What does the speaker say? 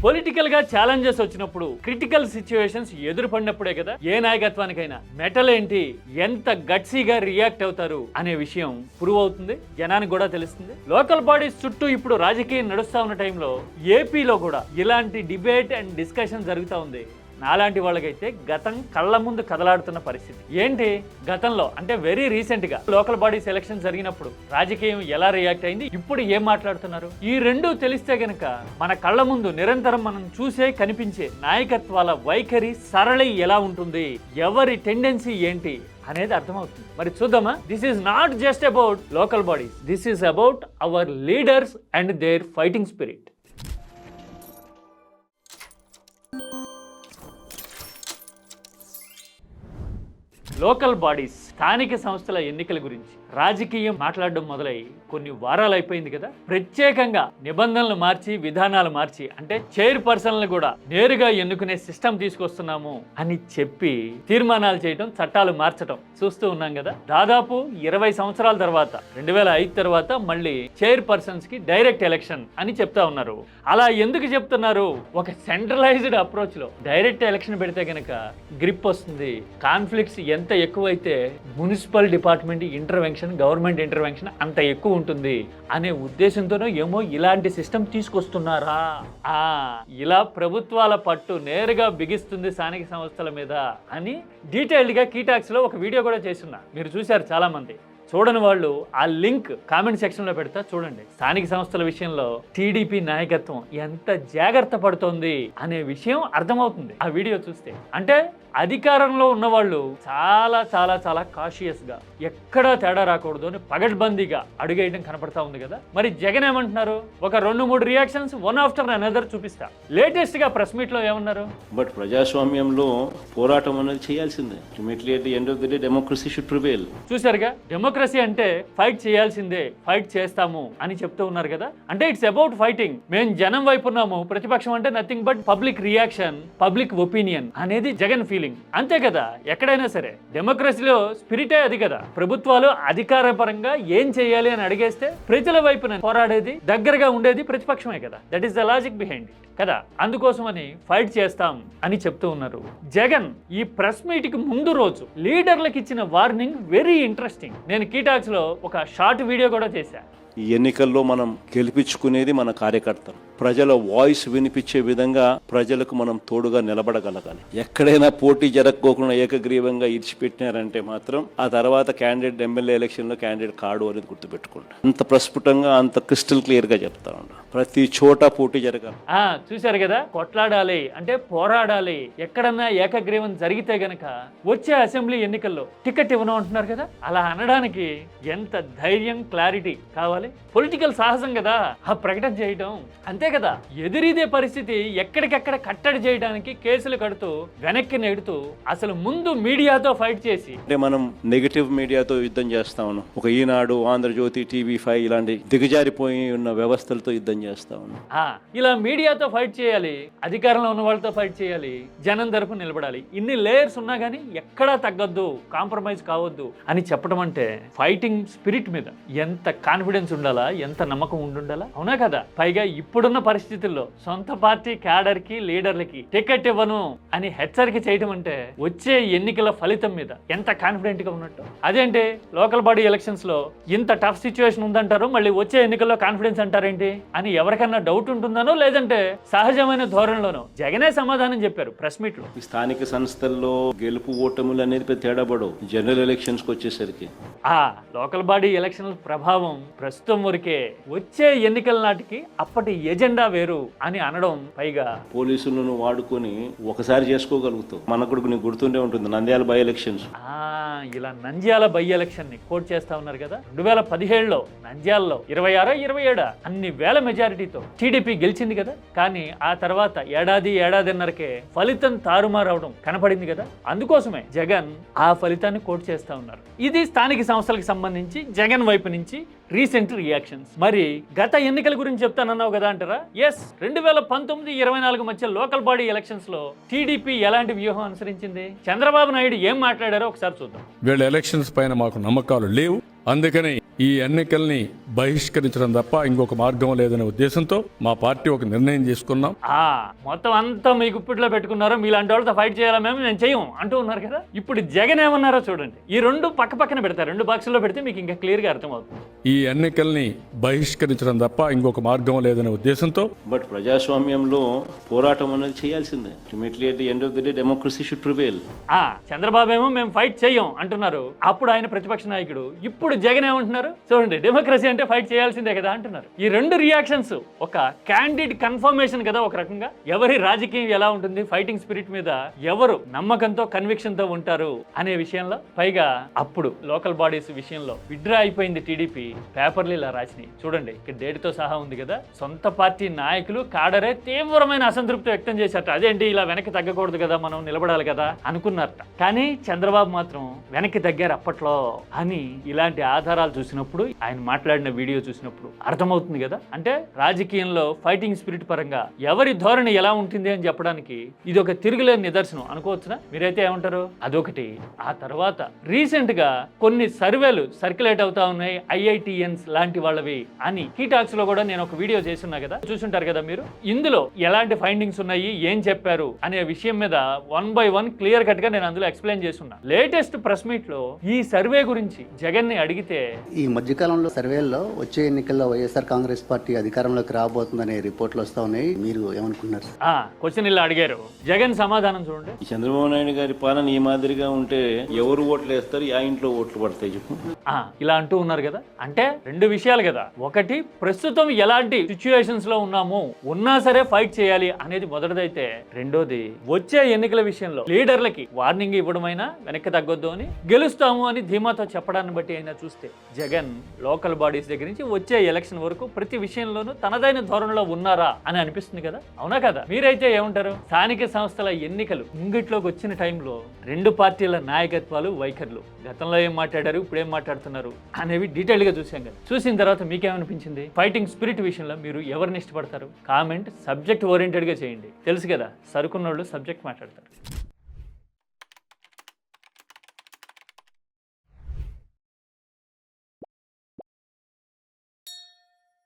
Political గా challenges వచ్చినప్పుడు, critical situations ఎదురుపడినప్పుడే కదా ఏ నాయకత్వానికైనా మెటల్ ఏంటి, ఎంత గట్సీగా రియాక్ట్ అవుతారు అనే విషయం ప్రూవ్ అవుతుంది, జనానికి కూడా తెలుస్తుంది. లోకల్ బాడీస్ చుట్టూ ఇప్పుడు రాజకీయం నడుస్తా ఉన్న టైంలో ఏపీలో కూడా ఇలాంటి డిబేట్ అండ్ డిస్కషన్ జరుగుతూ ఉంది. నాలాంటి వాళ్ళకైతే గతం కళ్ళ ముందు కదలాడుతున్న పరిస్థితి. ఏంటి గతంలో అంటే వెరీ రీసెంట్ గా లోకల్ బాడీస్ ఎలక్షన్ జరిగినప్పుడు రాజకీయం ఎలా రియాక్ట్ అయింది, ఇప్పుడు ఏం మాట్లాడుతున్నారు, ఈ రెండు తెలిస్తే గనక మన కళ్ళ ముందు నిరంతరం మనం చూసే కనిపించే నాయకత్వాల వైఖరి సరళి ఎలా ఉంటుంది, ఎవరి టెండెన్సీ ఏంటి అనేది అర్థమవుతుంది. మరి చూద్దామా? This is not just about local bodies, this is about our leaders and their fighting spirit. Local bodies స్థానిక సంస్థల ఎన్నికల గురించి రాజకీయం మాట్లాడడం మొదలై కొన్ని వారాలు అయిపోయింది కదా. ప్రత్యేకంగా నిబంధనలు మార్చి, విధానాలు మార్చి, అంటే చైర్పర్సన్లు కూడా నేరుగా ఎన్నుకునే సిస్టమ్ తీసుకొస్తున్నాము అని చెప్పి తీర్మానాలు చేయడం, చట్టాలు మార్చడం చూస్తూ ఉన్నాం కదా. దాదాపు 20 సంవత్సరాల తర్వాత 2005 తర్వాత మళ్ళీ చైర్పర్సన్స్ కి డైరెక్ట్ ఎలక్షన్ అని చెప్తా ఉన్నారు. అలా ఎందుకు చెప్తున్నారు? ఒక సెంట్రలైజ్డ్ అప్రోచ్ లో డైరెక్ట్ ఎలక్షన్ పెడితే గనక గ్రిప్ వస్తుంది. కాన్ఫ్లిక్ట్స్ ఎంత ఎక్కువైతే municipal department intervention, government intervention అంత ఎక్కువ ఉంటుంది అనే ఉద్దేశంతోనో ఏమో ఇలాంటి సిస్టమ్ తీసుకొస్తున్నారా? ఇలా ప్రభుత్వాల పట్టు నేరుగా బిగిస్తుంది స్థానిక సంస్థల మీద అని డీటెయిల్డ్ గా కీటాక్స్ లో ఒక వీడియో కూడా చేస్తున్నా, మీరు చూశారు చాలా మంది. చూడని వాళ్ళు ఆ లింక్ కామెంట్ సెక్షన్లో పెడతా, చూడండి. స్థానిక సంస్థల విషయంలో టీడీపీ నాయకత్వం ఎంత జాగ్రత్త పడుతోంది అనే విషయం అర్థమవుతుంది ఆ వీడియో చూస్తే. అంటే అధికారంలో ఉన్నవాళ్ళు చాలా చాలా చాలా కాషియస్గా ఎక్కడా తేడా రాకూడదు అని పగడ్బందీగా అడుగేయడం కనపడతా ఉంది కదా. మరి జగన్ ఏమంటున్నారు? ఒక 2-3 రియాక్షన్స్ వన్ ఆఫ్టర్ అనదర్ చూపిస్తా. లేటెస్ట్ గా ప్రెస్ మీట్ లో ఏమన్నారు? బట్ ప్రజాస్వామ్యంలో పోరాటం అనేది చేయాల్సిందే. Ultimately at the end of the day democracy should prevail. చూసారుగా, డెమోక్రసీ అంటే ఫైట్ చేయాల్సిందే, ఫైట్ చేస్తాము అని చెప్తూ ఉన్నారు కదా. అంటే ఇట్స్ అబౌట్ ఫైటింగ్. మేము జనం వైపు ఉన్నాము, ప్రతిపక్షం అంటే nothing but public reaction, public opinion అనేది జగన్ ఫీలింగ్. అంతే కదా, ఎక్కడైనా సరే డెమోక్రసీలో స్పిరిటే అది కదా. ప్రభుత్వాలు అధికారపరంగా ఏం చేయాలి అని అడిగేస్తే ప్రజల వైపున పోరాడేది, దగ్గరగా ఉండేది ప్రతిపక్షమే కదా. That is the logic behind it కదా. అందుకోసమని ఫైట్ చేస్తాం అని చెప్తూ ఉన్నారు జగన్. ఈ ప్రెస్ మీట్ కి ముందు రోజు లీడర్లకు ఇచ్చిన వార్నింగ్ వెరీ ఇంట్రెస్టింగ్. నేను కీటాక్స్ లో ఒక షార్ట్ వీడియో కూడా చేశాను. ఈ ఎన్నికల్లో మనం గెలిపించుకునేది మన కార్యకర్తలు. ప్రజల వాయిస్ వినిపించే విధంగా ప్రజలకు మనం తోడుగా నిలబడగలగాలి. ఎక్కడైనా పోటీ జరగకోకుండా ఏకగ్రీవంగా ఇడిచిపెట్టినారంటే మాత్రం ఆ తర్వాత క్యాండిడేట్ ఎమ్మెల్యే ఎలక్షన్లో క్యాండిడేట్ కాడు అనేది గుర్తుపెట్టుకోండి. అంత ప్రస్ఫుటంగా, అంత క్రిస్టల్ క్లియర్ గా చెప్తా ఉన్నా. ప్రతి చోట పోటీ జరగాలి. చూశారు కదా, కొట్లాడాలి అంటే పోరాడాలి. ఎక్కడన్నా ఏకగ్రీవం జరిగితే గనక వచ్చే అసెంబ్లీ ఎన్నికల్లో టికెట్ ఇవ్వను అంటున్నారు కదా. అలా అనడానికి ఎంత ధైర్యం, క్లారిటీ కావాలి. పొలిటికల్ సాహసం కదా ఆ ప్రకటన చేయడం. అంతే కదా, ఎదురీదే పరిస్థితి ఎక్కడికెక్కడ కట్టడి చేయడానికి కేసులు కడుతూ వెనక్కి నెడుతూ అసలు ముందు మీడియాతో ఫైట్ చేసి, అంటే మనం నెగటివ్ మీడియాతో యుద్ధం చేస్తా ఉన్నాం. ఒక ఈనాడు, ఆంధ్రజ్యోతి, TV5 ఇలాంటి దిగజారిపోయి ఉన్న వ్యవస్థలతో యుద్ధం చేస్తా ఉన్నాం. ఇలా మీడియాతో ఫైట్ చేయాలి, అధికారంలో ఉన్న వాళ్ళతో ఫైట్ చేయాలి, జనం తరపు నిలబడాలి. ఇన్ని లేయర్స్ ఉన్నా కానీ ఎక్కడా తగ్గొద్దు, కాంప్రమైజ్ కావద్దు అని చెప్పడం అంటే ఫైటింగ్ స్పిరిట్ మీద ఎంత కాన్ఫిడెన్స్ ఉండాలా, ఎంత నమ్మకం ఉండాలా, అవునా కదా. పైగా ఇప్పుడున్న పరిస్థితుల్లో సొంత పార్టీ క్యాడర్ కి, లీడర్లకి టికెట్ ఇవ్వను అని హెచ్చరిక చేయడం అంటే వచ్చే ఎన్నికల ఫలితం మీద ఎంత కాన్ఫిడెంట్ గా ఉన్నట్టు. అదేంటి లోకల్ బాడీ ఎలక్షన్స్ లో ఇంత టఫ్ సిచ్యువేషన్ ఉందంటారు, మళ్ళీ వచ్చే ఎన్నికల్లో కాన్ఫిడెన్స్ అంటారేంటి అని ఎవరికన్నా డౌట్ ఉంటుందనో, లేదంటే సహజమైన ధోరణిలోనో జగనే సమాధానం చెప్పారు ప్రెస్ మీట్ లో. స్థానిక సంస్థల్లో గెలుపు ఓటములు అనేది పెద్ద తేడా పడవు. జనరల్ ఎలక్షన్స్ కి వచ్చేసరికి లోకల్ బాడీ ఎలక్షన్ల ప్రభావం ప్రస్తుతం వరకే. వచ్చే ఎన్నికల నాటికి అప్పటి ఎజెండా వేరు అని అనడం, పైగా పోలీసులను వాడుకొని ఒకసారి చేసుకోగలుగుతావు. మనకు నీకు గుర్తుండే ఉంటుంది నంద్యాల బై ఎలక్షన్స్. ఇలా నంద్యాల బై ఎలక్షన్ ని కోట్ చేస్తా ఉన్నారు కదా. 2017లో నంద్యాలలో 26-27 అన్ని వేల మెజారిటీతో టీడీపీ గెలిచింది కదా. కానీ ఆ తర్వాత ఏడాదిన్నరకే ఫలితం తారుమారవడం కనపడింది కదా. అందుకోసమే జగన్ ఆ ఫలితాన్ని కోట్ చేస్తా ఉన్నారు. ఇది స్థానిక సంస్థలకు సంబంధించి జగన్ వైపు నుంచి రీసెంట్ రియాక్షన్స్. మరి గత ఎన్నికల గురించి చెప్తానన్నావు కదా అంటారా? ఎస్, 2019-24 మధ్య లోకల్ బాడీ ఎలక్షన్స్ లో టీడీపీ ఎలాంటి వ్యూహం అనుసరించింది, చంద్రబాబు నాయుడు ఏం మాట్లాడారో ఒకసారి చూద్దాం. వీళ్ళ ఎలక్షన్స్ పైన మాకు నమ్మకాలు లేవు, అందుకని ఈ ఎన్నికల్ని బహిష్కరించడం తప్ప ఇంకొక మార్గం లేదనే ఉద్దేశంతో మా పార్టీ ఒక నిర్ణయం తీసుకున్నాం. మొత్తం అంతా మీ గుప్పిట్లో పెట్టుకున్నారో మీలాంటి వాళ్ళతో ఫైట్ చేయాలా మేము చెయ్యం అంటూ ఉన్నారు కదా. ఇప్పుడు జగన్ ఏమన్నారో చూడండి. ఈ రెండు పక్క పక్కన పెడతారు, రెండు బాక్సుల్లో పెడితే మీకు ఇంకా క్లియర్గా అర్థమవుతుంది. ఈ ఎన్నికల్ని బహిష్కరించడం తప్ప ఇంకొక మార్గం లేదనే ఉద్దేశంతో. బట్ ప్రజాస్వామ్యంలో పోరాటం అనేది చేయాల్సిందే. Ultimately at the end of the day democracy should prevail. Chandrababu ఏమో మేము ఫైట్ చెయ్యం అంటున్నారు, అప్పుడు ఆయన ప్రతిపక్ష నాయకుడు. ఇప్పుడు జగన్ ఏమంటున్నారు చూడండి, డెమోక్రసీ అంటే ఫైట్ చేయాల్సిందే కదా అంటున్నారు. ఈ రెండు రియాక్షన్స్ ఒక క్యాండిడ్ కన్ఫర్మేషన్ కదా ఒక రకంగా. ఎవరి రాజకీయం ఎలా ఉంటుంది, ఫైటింగ్ స్పిరిట్ మీద ఎవరు నమ్మకంతో కన్విక్షన్ తో ఉంటారు అనే విషయంలో. పైగా అప్పుడు లోకల్ బాడీస్ విషయంలో విడ్రా అయిపోయింది టీడీపీ. పేపర్లు ఇలా రాసినాయి చూడండి, ఇక్కడ డేట్తో సహా ఉంది కదా. సొంత పార్టీ నాయకులు కాడరే తీవ్రమైన అసంతృప్తి వ్యక్తం చేశారట. అదేంటి ఇలా వెనక్కి తగ్గకూడదు కదా, మనం నిలబడాలి కదా అనుకున్నారట. కానీ చంద్రబాబు మాత్రం వెనక్కి తగ్గారు అప్పట్లో అని ఇలాంటి ఆధారాలు చూసినప్పుడు, ఆయన మాట్లాడిన వీడియో చూసినప్పుడు అర్థమవుతుంది కదా. అంటే రాజకీయంలో ఫైటింగ్ స్పిరిట్ పరంగా ఎవరి ధోరణి ఎలా ఉంటుంది అని చెప్పడానికి ఇది ఒక తిరుగులేని నిదర్శనం అనుకోవచ్చునా? మీరైతే ఏమంటారు? అదొకటి. ఆ తర్వాత రీసెంట్ గా కొన్ని సర్వేలు సర్క్యులేట్ అవుతా ఉన్నాయి, IITNs లాంటి వాళ్ళవి అని. టాక్స్ లో కూడా నేను ఒక వీడియో చేస్తున్నా కదా, చూసుంటారు కదా మీరు. ఇందులో ఎలాంటి ఫైండింగ్స్ ఉన్నాయి, ఏం చెప్పారు అనే విషయం మీద 1 by 1 క్లియర్ కట్ గా నేను అందులో ఎక్స్ప్లెయిన్ చేస్తున్నా. లేటెస్ట్ ప్రెస్ మీట్ లో ఈ సర్వే గురించి జగన్ ని అడిగితే, ఈ మధ్యకాలంలో సర్వేల్లో వచ్చే ఎన్నికల్లో వైఎస్ఆర్ కాంగ్రెస్ పార్టీ అధికారంలోకి రాబోతుందనే రిపోర్ట్లు వస్తా ఉన్నాయి, మీరు ఏమనుకుంటున్నారు? క్వశ్చన్ ఇలా అడిగారు, జగన్ సమాధానం చూడండి. చంద్రబాబు నాయుడు గారి పాలన ఈ మాదిరిగా ఉంటే ఎవరు ఓట్లు వేస్తారు, ఆ ఇంట్లో ఓట్లు పడతాయి చెప్పు. ఇలా అంటూ ఉన్నారు కదా. అంటే రెండు విషయాలు కదా. ఒకటి, ప్రస్తుతం ఎలాంటి సిచ్యువేషన్స్ లో ఉన్నాము, ఉన్నా సరే ఫైట్ చేయాలి అనేది మొదటిదైతే, రెండోది వచ్చే ఎన్నికల విషయంలో లీడర్లకి వార్నింగ్ ఇవ్వడమైనా వెనక్కి తగ్గొద్దు అని, గెలుస్తాము అని ధీమాతో చెప్పడాన్ని బట్టి అయినా చూస్తే జగన్ లోకల్ బాడీస్ దగ్గర నుంచి వచ్చే ఎలక్షన్ వరకు ప్రతి విషయంలోనూ తనదైన ధోరణిలో ఉన్నారా అని అనిపిస్తుంది కదా. అవునా కదా? మీరైతే ఏమంటారు? స్థానిక సంస్థల ఎన్నికలు ముంగిట్లోకి వచ్చిన టైంలో రెండు పార్టీల నాయకత్వాలు, వైఖరులు, గతంలో ఏం మాట్లాడారు, ఇప్పుడు ఏం మాట్లాడుతున్నారు అనేవి డీటెయిల్ గా చూసాం కదా. చూసిన తర్వాత మీకేమనిపించింది? ఫైటింగ్ స్పిరిట్ విషయంలో మీరు ఎవరిని ఇష్టపడతారు? కామెంట్ సబ్జెక్ట్ ఓరియంటెడ్ గా చేయండి. తెలుసు కదా, సరుకున్నోళ్ళు సబ్జెక్ట్ మాట్లాడతారు.